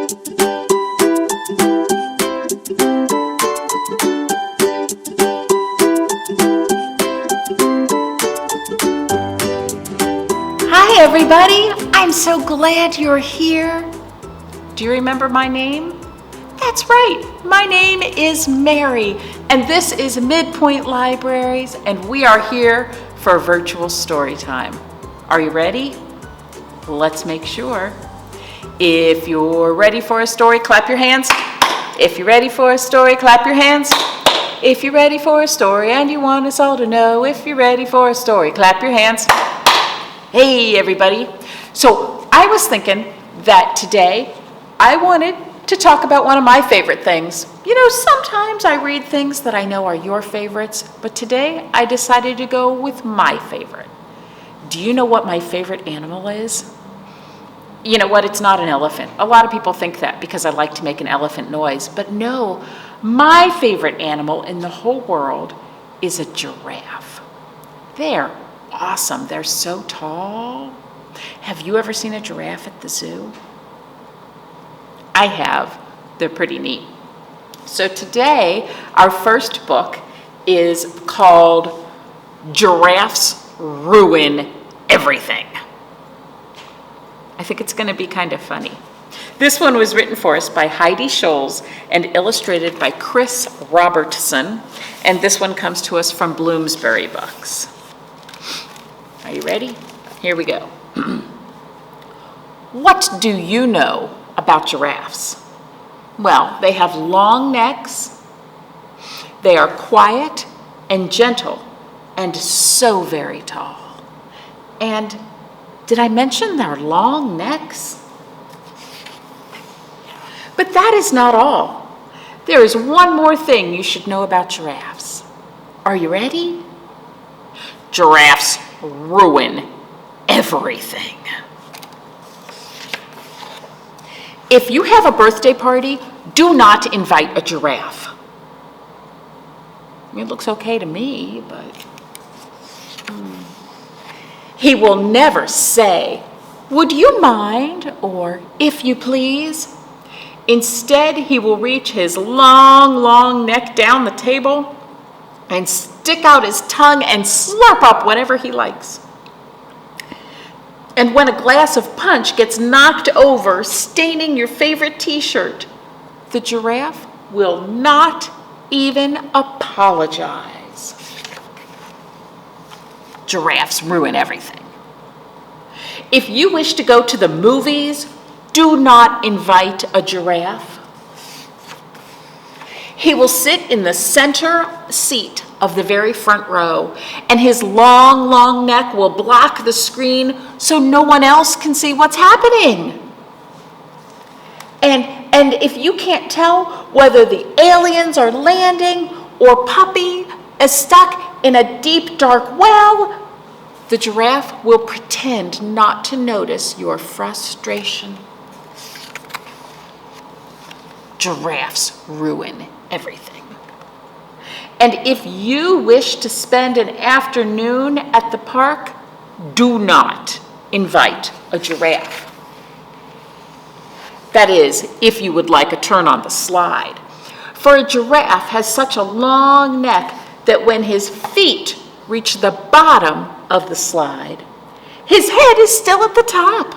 Hi everybody, I'm so glad you're here. Do you remember my name? That's right, my name is Mary, and this is Midpoint Libraries, and we are here for virtual story time. Are you ready? Let's make sure. If you're ready for a story, clap your hands. If you're ready for a story, clap your hands. If you're ready for a story and you want us all to know, if you're ready for a story, clap your hands. Hey everybody. So I was thinking that today I wanted to talk about one of my favorite things. You know, sometimes I read things that I know are your favorites, but today I decided to go with my favorite. Do you know what my favorite animal is? You know what, it's not an elephant. A lot of people think that because I like to make an elephant noise, but no, my favorite animal in the whole world is a giraffe. They're awesome, they're so tall. Have you ever seen a giraffe at the zoo? I have, they're pretty neat. So today, our first book is called Giraffes Ruin Everything. I think it's going to be kind of funny. This one was written for us by Heidi Scholes and illustrated by Chris Robertson, and this one comes to us from Bloomsbury Books. Are you ready? Here we go. What do you know about giraffes? Well, they have long necks, they are quiet and gentle, and so very tall. And did I mention their long necks? But that is not all. There is one more thing you should know about giraffes. Are you ready? Giraffes ruin everything. If you have a birthday party, do not invite a giraffe. It looks okay to me, but he will never say, "Would you mind?" or "If you please." Instead, he will reach his long, long neck down the table and stick out his tongue and slurp up whatever he likes. And when a glass of punch gets knocked over, staining your favorite t-shirt, the giraffe will not even apologize. Giraffes ruin everything. If you wish to go to the movies, do not invite a giraffe. He will sit in the center seat of the very front row, and his long, long neck will block the screen so no one else can see what's happening. And if you can't tell whether the aliens are landing or Puppy is stuck in a deep, dark well, the giraffe will pretend not to notice your frustration. Giraffes ruin everything. And if you wish to spend an afternoon at the park, do not invite a giraffe. That is, if you would like a turn on the slide. For a giraffe has such a long neck that when his feet reach the bottom of the slide, his head is still at the top.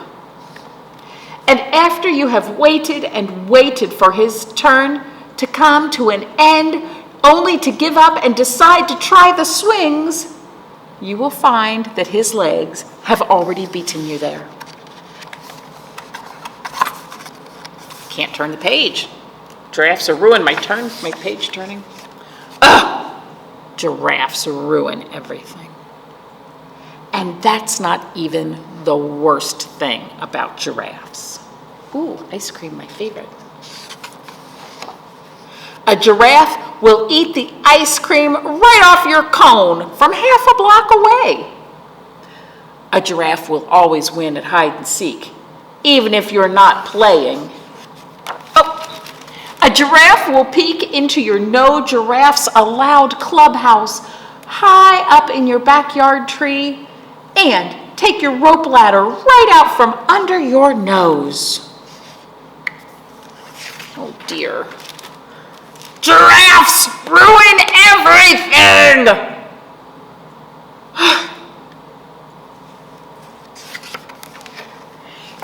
And after you have waited and waited for his turn to come to an end, only to give up and decide to try the swings, you will find that his legs have already beaten you there. Can't turn the page. Giraffes are ruined my page turning. Ugh! Giraffes ruin everything. And that's not even the worst thing about giraffes. Ooh, ice cream, my favorite. A giraffe will eat the ice cream right off your cone from half a block away. A giraffe will always win at hide and seek, even if you're not playing. Oh, a giraffe will peek into your No Giraffes Allowed clubhouse high up in your backyard tree and take your rope ladder right out from under your nose. Oh dear. Giraffes ruin everything!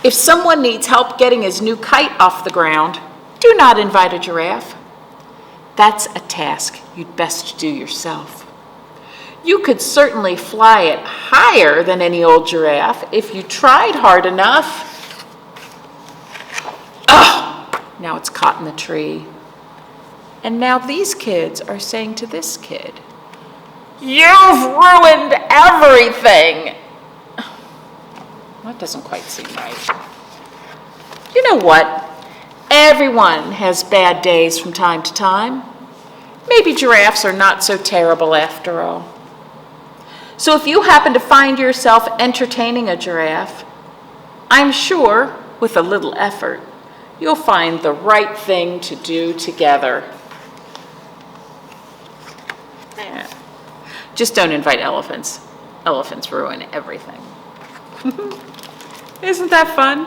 If someone needs help getting his new kite off the ground, do not invite a giraffe. That's a task you'd best do yourself. You could certainly fly it higher than any old giraffe if you tried hard enough. Ugh! Now it's caught in the tree. And now these kids are saying to this kid, "You've ruined everything." That doesn't quite seem right. You know what? Everyone has bad days from time to time. Maybe giraffes are not so terrible after all. So if you happen to find yourself entertaining a giraffe, I'm sure, with a little effort, you'll find the right thing to do together. Yeah. Just don't invite elephants. Elephants ruin everything. Isn't that fun?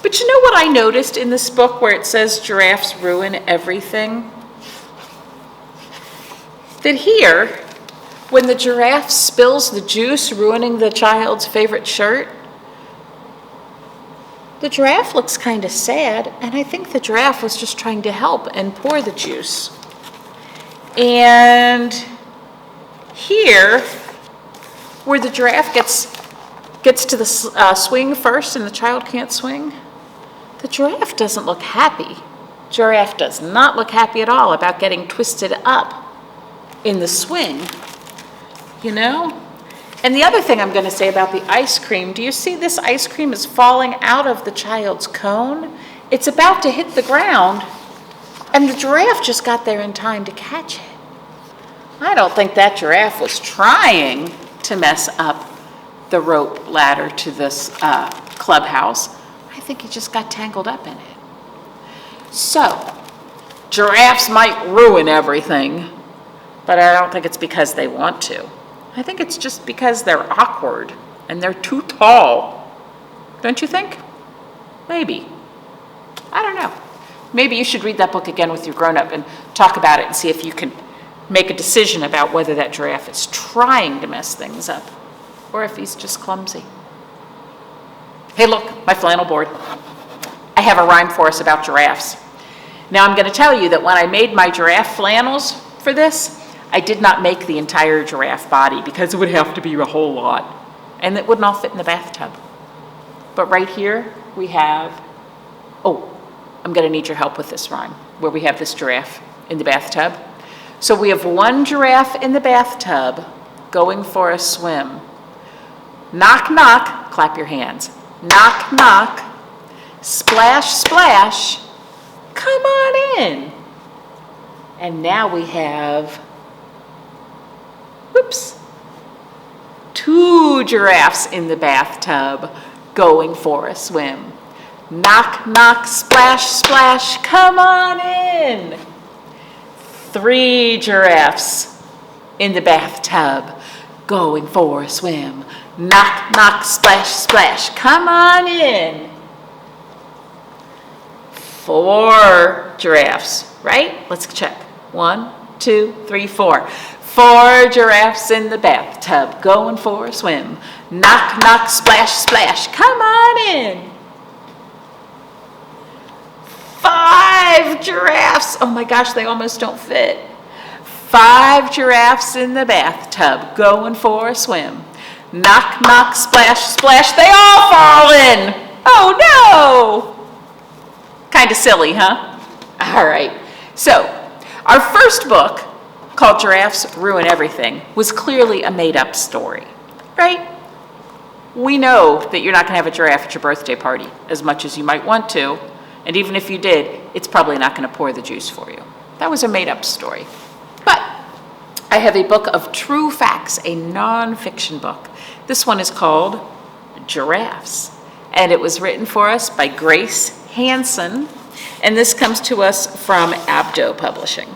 But you know what I noticed in this book where it says giraffes ruin everything? That here, when the giraffe spills the juice, ruining the child's favorite shirt, the giraffe looks kind of sad, and I think the giraffe was just trying to help and pour the juice. And here, where the giraffe gets to the swing first and the child can't swing, the giraffe doesn't look happy. Giraffe does not look happy at all about getting twisted up in the swing, you know? And the other thing I'm going to say about the ice cream, do you see this ice cream is falling out of the child's cone? It's about to hit the ground, and the giraffe just got there in time to catch it. I don't think that giraffe was trying to mess up the rope ladder to this clubhouse. I think he just got tangled up in it. So, giraffes might ruin everything, but I don't think it's because they want to. I think it's just because they're awkward and they're too tall. Don't you think? Maybe. I don't know. Maybe you should read that book again with your grown-up and talk about it and see if you can make a decision about whether that giraffe is trying to mess things up or if he's just clumsy. Hey, look, my flannel board. I have a rhyme for us about giraffes. Now I'm going to tell you that when I made my giraffe flannels for this, I did not make the entire giraffe body because it would have to be a whole lot, and it wouldn't all fit in the bathtub. But right here we have, I'm going to need your help with this rhyme, where we have this giraffe in the bathtub. So we have one giraffe in the bathtub going for a swim. Knock, knock, clap your hands. Knock, knock, splash, splash, come on in. And now we have, two giraffes in the bathtub going for a swim. Knock, knock, splash, splash, come on in. 3 giraffes in the bathtub going for a swim. Knock, knock, splash, splash, come on in. 4 giraffes, right? Let's check. 1, 2, 3, 4. 4 giraffes in the bathtub going for a swim. Knock, knock, splash, splash, come on in. 5 giraffes. Oh my gosh, they almost don't fit. 5 giraffes in the bathtub going for a swim. Knock, knock, splash, splash, they all fall in. Oh no! Kind of silly, huh? All right. So, our first book, called Giraffes Ruin Everything, was clearly a made-up story, right? We know that you're not going to have a giraffe at your birthday party as much as you might want to, and even if you did, it's probably not going to pour the juice for you. That was a made-up story. But I have a book of true facts, a non-fiction book. This one is called Giraffes, and it was written for us by Grace Hanson, and this comes to us from Abdo Publishing.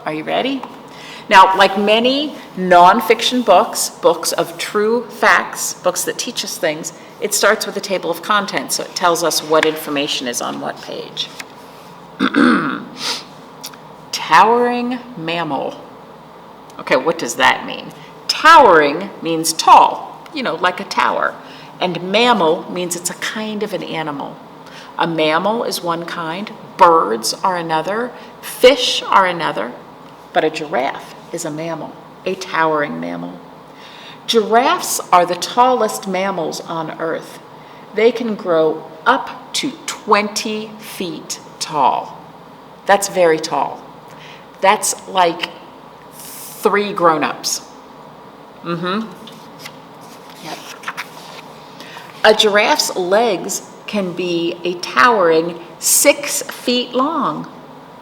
Are you ready? Now, like many non-fiction books, books of true facts, books that teach us things, it starts with a table of contents, so it tells us what information is on what page. Towering mammal. Okay, what does that mean? Towering means tall, like a tower. And mammal means it's a kind of an animal. A mammal is one kind, birds are another, fish are another, but a giraffe is a mammal, a towering mammal. Giraffes are the tallest mammals on Earth. They can grow up to 20 feet tall. That's very tall. That's like 3 grown-ups. Yep. A giraffe's legs can be a towering 6 feet long.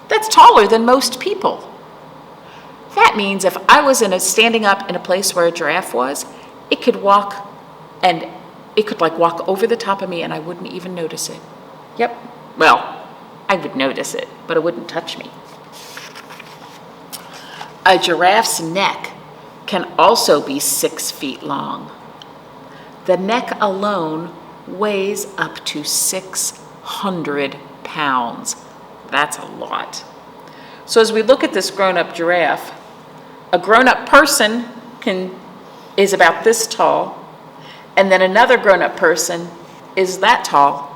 That's taller than most people. That means if I was standing up in a place where a giraffe was, it could walk over the top of me and I wouldn't even notice it. Yep. Well, I would notice it, but it wouldn't touch me. A giraffe's neck can also be 6 feet long. The neck alone weighs up to 600 pounds. That's a lot. So as we look at this grown-up giraffe, a grown-up person is about this tall, and then another grown-up person is that tall.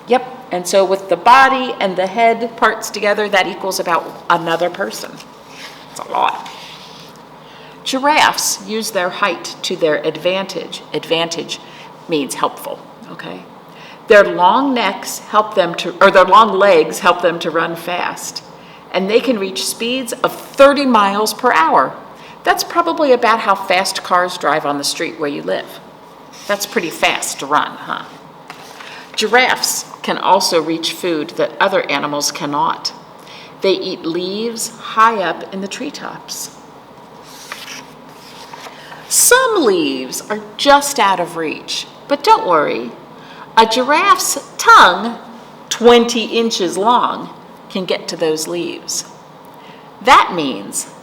Yep, and so with the body and the head parts together, that equals about another person. It's a lot. Giraffes use their height to their advantage. Advantage means helpful, okay? Their long legs help them to run fast, and they can reach speeds of 30 miles per hour. That's probably about how fast cars drive on the street where you live. That's pretty fast to run, huh? Giraffes can also reach food that other animals cannot. They eat leaves high up in the treetops. Some leaves are just out of reach, but don't worry. A giraffe's tongue, 20 inches long, can get to those leaves. That means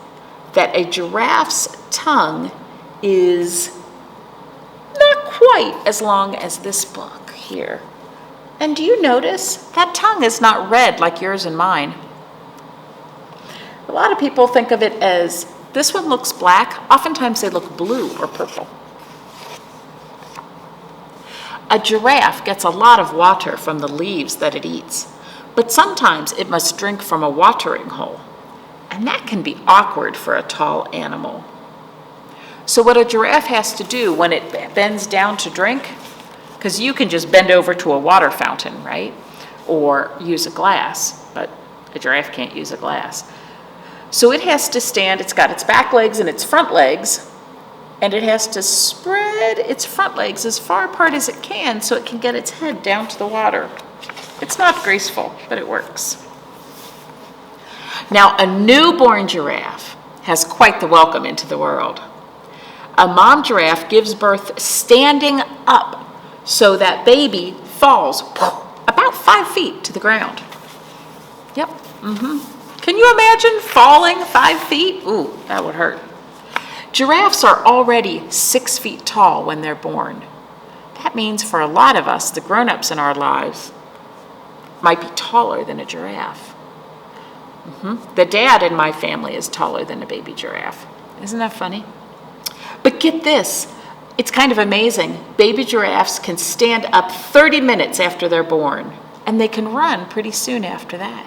that a giraffe's tongue is not quite as long as this book here. And do you notice that tongue is not red like yours and mine? A lot of people think of it as this one looks black. Oftentimes they look blue or purple. A giraffe gets a lot of water from the leaves that it eats, but sometimes it must drink from a watering hole, and that can be awkward for a tall animal. So what a giraffe has to do when it bends down to drink, because you can just bend over to a water fountain, right? Or use a glass, but a giraffe can't use a glass. So it has to stand, it's got its back legs and its front legs, and it has to spread its front legs as far apart as it can so it can get its head down to the water. It's not graceful, but it works. Now, a newborn giraffe has quite the welcome into the world. A mom giraffe gives birth standing up so that baby falls about 5 feet to the ground. Yep. Can you imagine falling 5 feet? Ooh, that would hurt. Giraffes are already 6 feet tall when they're born. That means for a lot of us, the grown-ups in our lives might be taller than a giraffe. The dad in my family is taller than a baby giraffe. Isn't that funny? But get this, it's kind of amazing. Baby giraffes can stand up 30 minutes after they're born, and they can run pretty soon after that.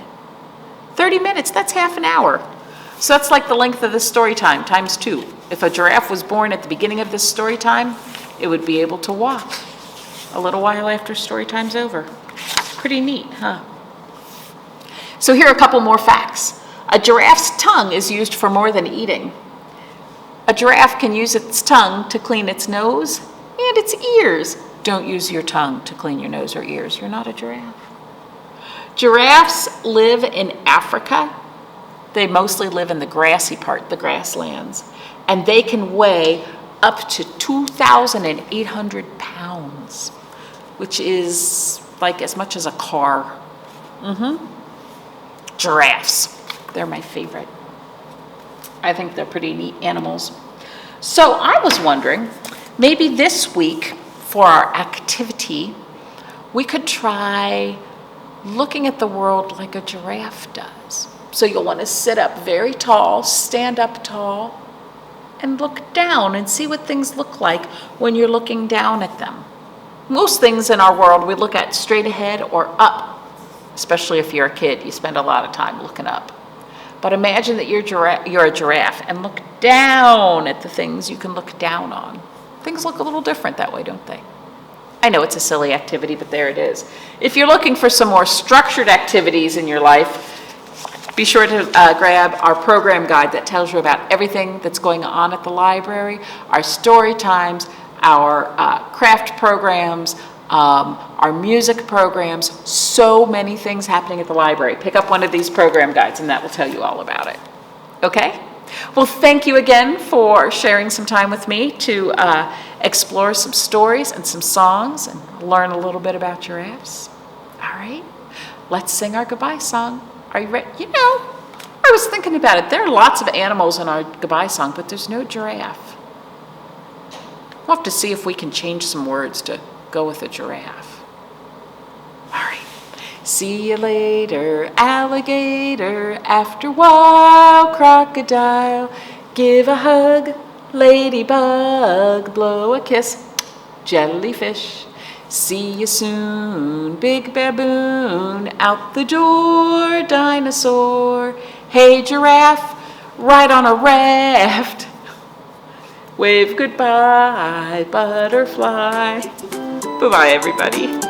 30 minutes, that's half an hour. So that's like the length of the story time, times 2. If a giraffe was born at the beginning of this story time, it would be able to walk a little while after story time's over. Pretty neat, huh? So here are a couple more facts. A giraffe's tongue is used for more than eating. A giraffe can use its tongue to clean its nose and its ears. Don't use your tongue to clean your nose or ears. You're not a giraffe. Giraffes live in Africa. They mostly live in the grassy part, the grasslands. And they can weigh up to 2,800 pounds, which is like as much as a car. Giraffes, they're my favorite. I think they're pretty neat animals. So I was wondering, maybe this week for our activity, we could try looking at the world like a giraffe does. So you'll want to sit up very tall, stand up tall, and look down and see what things look like when you're looking down at them. Most things in our world we look at straight ahead or up, especially if you're a kid. You spend a lot of time looking up. But imagine that you're a giraffe and look down at the things you can look down on. Things look a little different that way, don't they? I know it's a silly activity, but there it is. If you're looking for some more structured activities in your life, be sure to grab our program guide that tells you about everything that's going on at the library, our story times, our craft programs, our music programs, so many things happening at the library. Pick up one of these program guides and that will tell you all about it. Okay? Well, thank you again for sharing some time with me to explore some stories and some songs and learn a little bit about giraffes. All right? Let's sing our goodbye song. Are you ready? You know, I was thinking about it. There are lots of animals in our goodbye song, but there's no giraffe. We'll have to see if we can change some words to go with a giraffe. All right. See you later, alligator. After a while, crocodile. Give a hug, ladybug. Blow a kiss, jellyfish. See you soon, big baboon. Out the door, dinosaur. Hey, giraffe, ride on a raft. Wave goodbye, butterfly. Bye-bye, everybody.